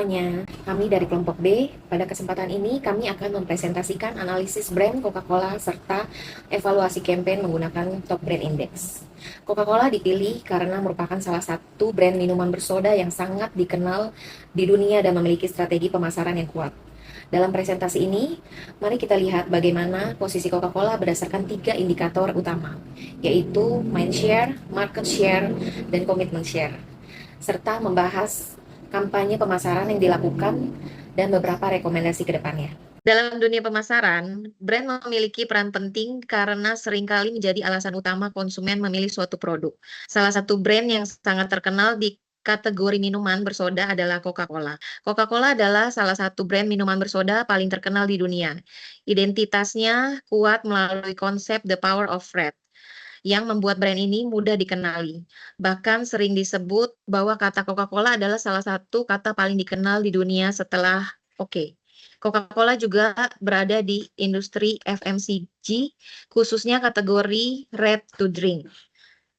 semuanya, kami dari kelompok B. Pada kesempatan ini kami akan mempresentasikan analisis brand Coca-Cola serta evaluasi campaign menggunakan Top Brand Index. Coca-Cola dipilih karena merupakan salah satu brand minuman bersoda yang sangat dikenal di dunia dan memiliki strategi pemasaran yang kuat. Dalam presentasi ini, mari kita lihat bagaimana posisi Coca-Cola berdasarkan 3 indikator utama, yaitu mind share, market share, dan commitment share, serta membahas kampanye pemasaran yang dilakukan dan beberapa rekomendasi ke depannya. Dalam dunia pemasaran, brand memiliki peran penting karena seringkali menjadi alasan utama konsumen memilih suatu produk. Salah satu brand yang sangat terkenal di kategori minuman bersoda adalah Coca-Cola. Coca-Cola adalah salah satu brand minuman bersoda paling terkenal di dunia. Identitasnya kuat melalui konsep The Power of Red, yang membuat brand ini mudah dikenali. Bahkan sering disebut bahwa kata Coca-Cola adalah salah satu kata paling dikenal di dunia setelah oke. Coca-Cola juga berada di industri FMCG, khususnya kategori Ready to Drink,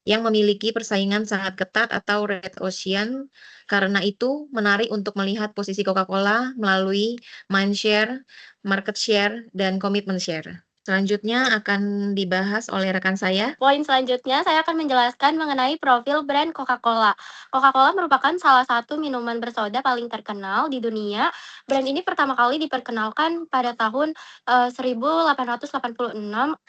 yang memiliki persaingan sangat ketat atau Red Ocean. Karena itu, menarik untuk melihat posisi Coca-Cola melalui mind share, market share, dan commitment share. Selanjutnya akan dibahas oleh rekan saya. Poin selanjutnya, saya akan menjelaskan mengenai profil brand Coca-Cola. Coca-Cola merupakan salah satu minuman bersoda paling terkenal di dunia. Brand ini pertama kali diperkenalkan pada tahun 1886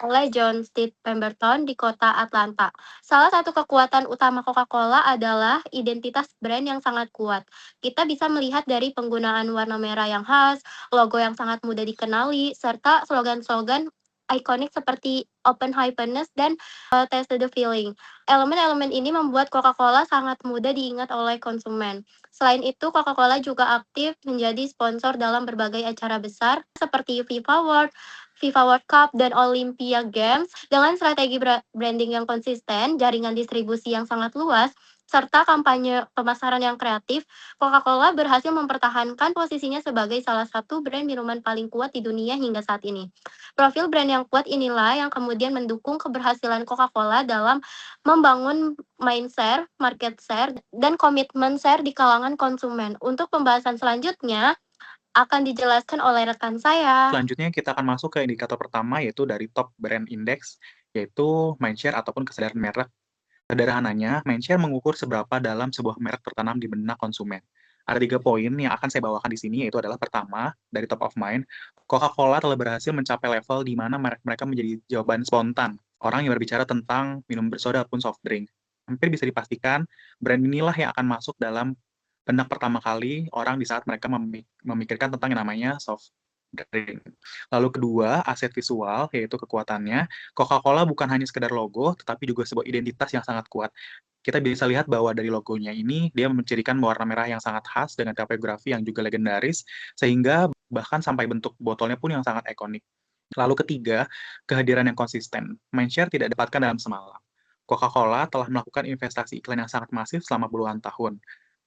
oleh John Steed Pemberton di kota Atlanta. Salah satu kekuatan utama Coca-Cola adalah identitas brand yang sangat kuat. Kita bisa melihat dari penggunaan warna merah yang khas, logo yang sangat mudah dikenali, serta slogan-slogan ikonik seperti Open Happiness dan Taste the Feeling. Elemen-elemen ini membuat Coca-Cola sangat mudah diingat oleh konsumen. Selain itu, Coca-Cola juga aktif menjadi sponsor dalam berbagai acara besar seperti FIFA World Cup, dan Olympia Games. Dengan strategi branding yang konsisten, jaringan distribusi yang sangat luas, serta kampanye pemasaran yang kreatif, Coca-Cola berhasil mempertahankan posisinya sebagai salah satu brand minuman paling kuat di dunia hingga saat ini. Profil brand yang kuat inilah yang kemudian mendukung keberhasilan Coca-Cola dalam membangun mind share, market share, dan komitmen share di kalangan konsumen. Untuk pembahasan selanjutnya akan dijelaskan oleh rekan saya. Selanjutnya kita akan masuk ke indikator pertama, yaitu dari Top Brand Index, yaitu mindshare ataupun kesadaran merek. Sederhananya, mindshare mengukur seberapa dalam sebuah merek tertanam di benak konsumen. Ada 3 poin yang akan saya bawakan di sini, yaitu adalah pertama, dari top of mind, Coca-Cola telah berhasil mencapai level di mana merek mereka menjadi jawaban spontan orang yang berbicara tentang minum bersoda ataupun soft drink. Hampir bisa dipastikan, brand inilah yang akan masuk dalam benak pertama kali orang di saat mereka memikirkan tentang yang namanya soft drink. Lalu kedua, aset visual, yaitu kekuatannya. Coca-Cola bukan hanya sekedar logo, tetapi juga sebuah identitas yang sangat kuat. Kita bisa lihat bahwa dari logonya ini, dia mencirikan warna merah yang sangat khas dengan tipografi yang juga legendaris, sehingga bahkan sampai bentuk botolnya pun yang sangat ikonik. Lalu ketiga, kehadiran yang konsisten. Mindshare tidak didapatkan dalam semalam. Coca-Cola telah melakukan investasi iklan yang sangat masif selama puluhan tahun.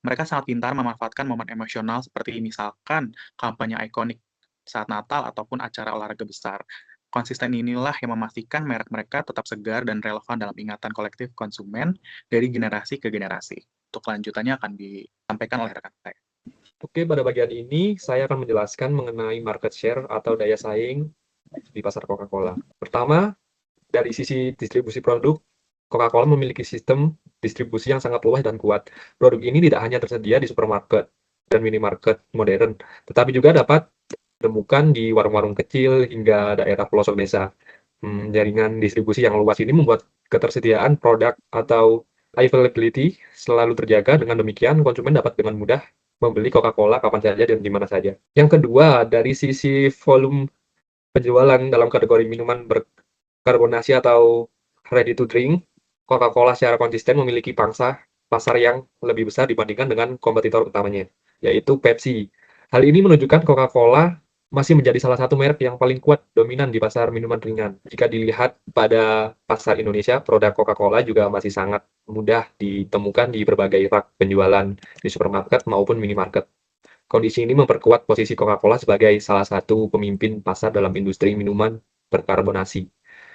Mereka sangat pintar memanfaatkan momen emosional seperti misalkan kampanye ikonik saat Natal ataupun acara olahraga besar. Konsisten inilah yang memastikan merek mereka tetap segar dan relevan dalam ingatan kolektif konsumen dari generasi ke generasi. Untuk kelanjutannya akan disampaikan oleh rekan saya. Oke, pada bagian ini saya akan menjelaskan mengenai market share atau daya saing di pasar Coca-Cola. Pertama, dari sisi distribusi produk, Coca-Cola memiliki sistem distribusi yang sangat luas dan kuat. Produk ini tidak hanya tersedia di supermarket dan minimarket modern, tetapi juga dapat ditemukan di warung-warung kecil hingga daerah pelosok desa. Jaringan distribusi yang luas ini membuat ketersediaan produk atau availability selalu terjaga. Dengan demikian, konsumen dapat dengan mudah membeli Coca-Cola kapan saja dan di mana saja. Yang kedua, dari sisi volume penjualan dalam kategori minuman berkarbonasi atau ready to drink, Coca-Cola secara konsisten memiliki pangsa pasar yang lebih besar dibandingkan dengan kompetitor utamanya, yaitu Pepsi. Hal ini menunjukkan Coca-Cola masih menjadi salah satu merek yang paling kuat dominan di pasar minuman ringan. Jika dilihat pada pasar Indonesia, produk Coca-Cola juga masih sangat mudah ditemukan di berbagai rak penjualan di supermarket maupun minimarket. Kondisi ini memperkuat posisi Coca-Cola sebagai salah satu pemimpin pasar dalam industri minuman berkarbonasi.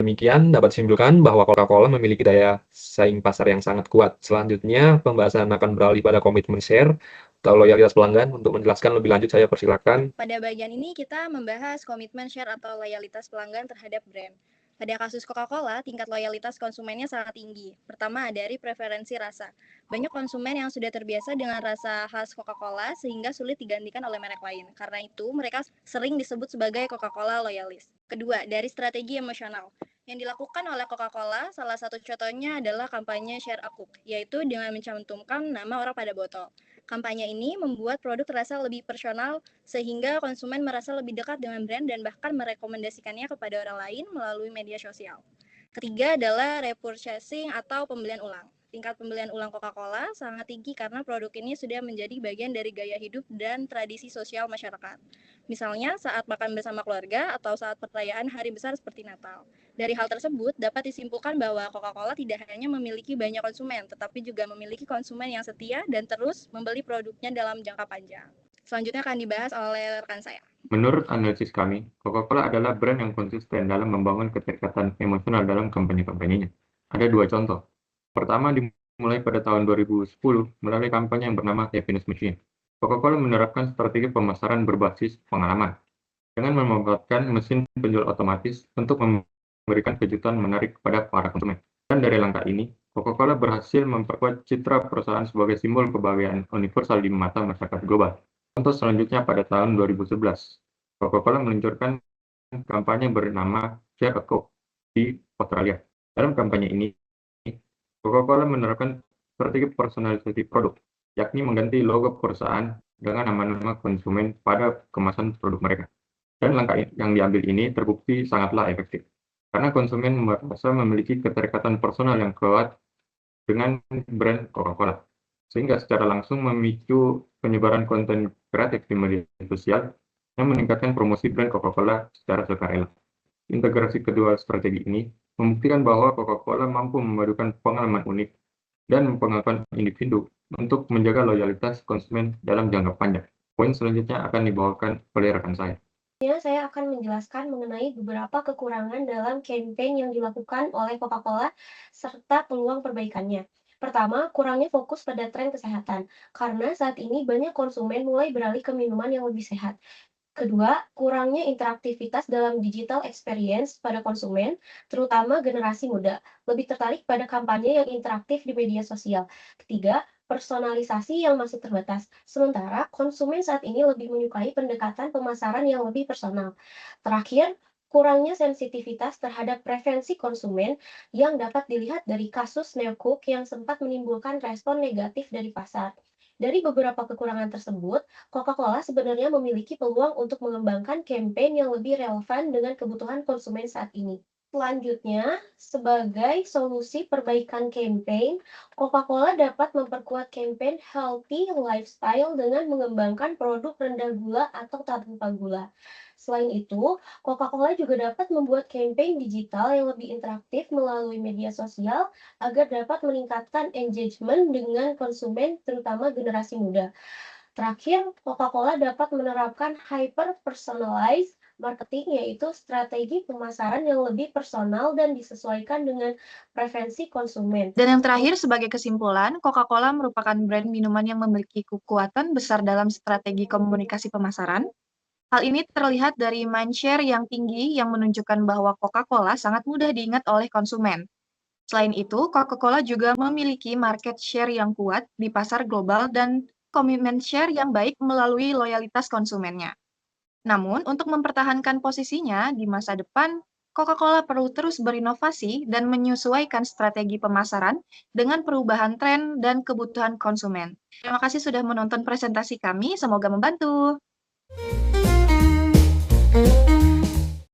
Demikian dapat disimpulkan bahwa Coca-Cola memiliki daya saing pasar yang sangat kuat. Selanjutnya, pembahasan akan beralih pada komitmen share. atau loyalitas pelanggan. Untuk menjelaskan lebih lanjut, saya persilakan. Pada bagian ini kita membahas komitmen share atau loyalitas pelanggan terhadap brand. Pada kasus Coca-Cola, tingkat loyalitas konsumennya sangat tinggi. Pertama, dari preferensi rasa. Banyak konsumen yang sudah terbiasa dengan rasa khas Coca-Cola sehingga sulit digantikan oleh merek lain. Karena itu, mereka sering disebut sebagai Coca-Cola loyalis. Kedua, dari strategi emosional. Yang dilakukan oleh Coca-Cola, salah satu contohnya adalah kampanye Share a Coke, yaitu dengan mencantumkan nama orang pada botol. Kampanye ini membuat produk terasa lebih personal, sehingga konsumen merasa lebih dekat dengan brand dan bahkan merekomendasikannya kepada orang lain melalui media sosial. Ketiga adalah repurchasing atau pembelian ulang. Tingkat pembelian ulang Coca-Cola sangat tinggi karena produk ini sudah menjadi bagian dari gaya hidup dan tradisi sosial masyarakat. Misalnya saat makan bersama keluarga atau saat perayaan hari besar seperti Natal. Dari hal tersebut dapat disimpulkan bahwa Coca-Cola tidak hanya memiliki banyak konsumen, tetapi juga memiliki konsumen yang setia dan terus membeli produknya dalam jangka panjang. Selanjutnya akan dibahas oleh rekan saya. Menurut analisis kami, Coca-Cola adalah brand yang konsisten dalam membangun keterikatan emosional dalam kampanye-kampanyenya. Ada dua contoh. Pertama, dimulai pada tahun 2010 melalui kampanye yang bernama Happiness Machine. Coca-Cola menerapkan strategi pemasaran berbasis pengalaman dengan memanfaatkan mesin penjual otomatis untuk memberikan kejutan menarik kepada para konsumen. Dan dari langkah ini, Coca-Cola berhasil memperkuat citra perusahaan sebagai simbol kebahagiaan universal di mata masyarakat global. Contoh selanjutnya pada tahun 2011, Coca-Cola meluncurkan kampanye bernama Share a Coke di Australia. Dalam kampanye ini, Coca-Cola menerapkan strategi personalisasi produk, yakni mengganti logo perusahaan dengan nama-nama konsumen pada kemasan produk mereka. Dan langkah yang diambil ini terbukti sangatlah efektif, karena konsumen merasa memiliki keterikatan personal yang kuat dengan brand Coca-Cola, sehingga secara langsung memicu penyebaran konten kreatif di media sosial yang meningkatkan promosi brand Coca-Cola secara sukarela. Integrasi kedua strategi ini membuktikan bahwa Coca-Cola mampu memadukan pengalaman unik dan pengalaman individu untuk menjaga loyalitas konsumen dalam jangka panjang. Poin selanjutnya akan dibawakan oleh rekan saya. Saya akan menjelaskan mengenai beberapa kekurangan dalam campaign yang dilakukan oleh Coca-Cola serta peluang perbaikannya. Pertama, kurangnya fokus pada tren kesehatan, karena saat ini banyak konsumen mulai beralih ke minuman yang lebih sehat. Kedua, kurangnya interaktivitas dalam digital experience pada konsumen, terutama generasi muda, lebih tertarik pada kampanye yang interaktif di media sosial. Ketiga, personalisasi yang masih terbatas, sementara konsumen saat ini lebih menyukai pendekatan pemasaran yang lebih personal. Terakhir, kurangnya sensitivitas terhadap preferensi konsumen yang dapat dilihat dari kasus Neocook yang sempat menimbulkan respon negatif dari pasar. Dari beberapa kekurangan tersebut, Coca-Cola sebenarnya memiliki peluang untuk mengembangkan campaign yang lebih relevan dengan kebutuhan konsumen saat ini. Selanjutnya, sebagai solusi perbaikan campaign, Coca-Cola dapat memperkuat campaign healthy lifestyle dengan mengembangkan produk rendah gula atau tanpa gula. Selain itu, Coca-Cola juga dapat membuat campaign digital yang lebih interaktif melalui media sosial agar dapat meningkatkan engagement dengan konsumen, terutama generasi muda. Terakhir, Coca-Cola dapat menerapkan hyper-personalized marketing, yaitu strategi pemasaran yang lebih personal dan disesuaikan dengan preferensi konsumen. Dan yang terakhir, sebagai kesimpulan, Coca-Cola merupakan brand minuman yang memiliki kekuatan besar dalam strategi komunikasi pemasaran. Hal ini terlihat dari mindshare yang tinggi yang menunjukkan bahwa Coca-Cola sangat mudah diingat oleh konsumen. Selain itu, Coca-Cola juga memiliki market share yang kuat di pasar global dan komitmen share yang baik melalui loyalitas konsumennya. Namun, untuk mempertahankan posisinya di masa depan, Coca-Cola perlu terus berinovasi dan menyesuaikan strategi pemasaran dengan perubahan tren dan kebutuhan konsumen. Terima kasih sudah menonton presentasi kami, semoga membantu.